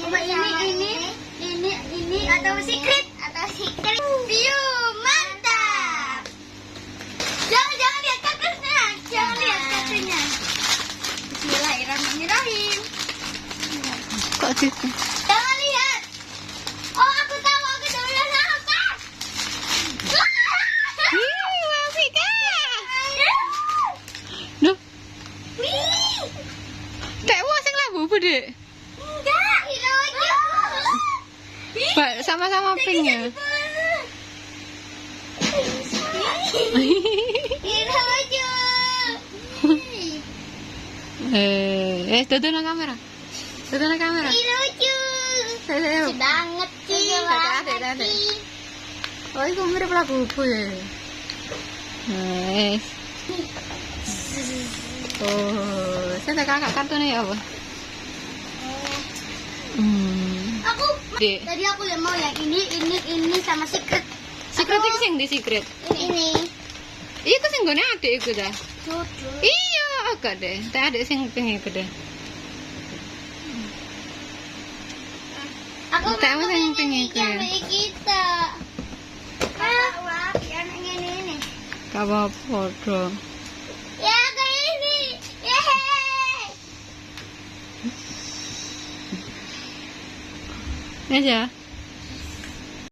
Coba ini atau secret View, mantap. Jangan lihat kakaknya. Bismillahirrahmanirrahim. Kok gitu? Jangan lihat. Oh, aku tahu aku doyan apa. Wafika. Duh, Wih. dek wah sing lagu apa, Dek? Enggak, lucu. Pak, sama-sama pink ya. Lucu. Tutup na kamera. Tutup na kamera. Lucu. Saya Banget sih. Ada. Oh, itu mirip lagu apa ya? Nice. Oh, saya kakak kartunya ya apa? Aku Dek. tadi aku yang mau yang ini sama secret. Secret iki sing di secret. Ini. Iku sing gone adek iku ta. Cucu. Iya, agak deh. Tak adek sing pengen iku deh. Aku Tak mau yang pengen iku ya. kita. Wah, yang ini. Gak apa-apa dong. Ya, kayak ini. Yeay. Aja.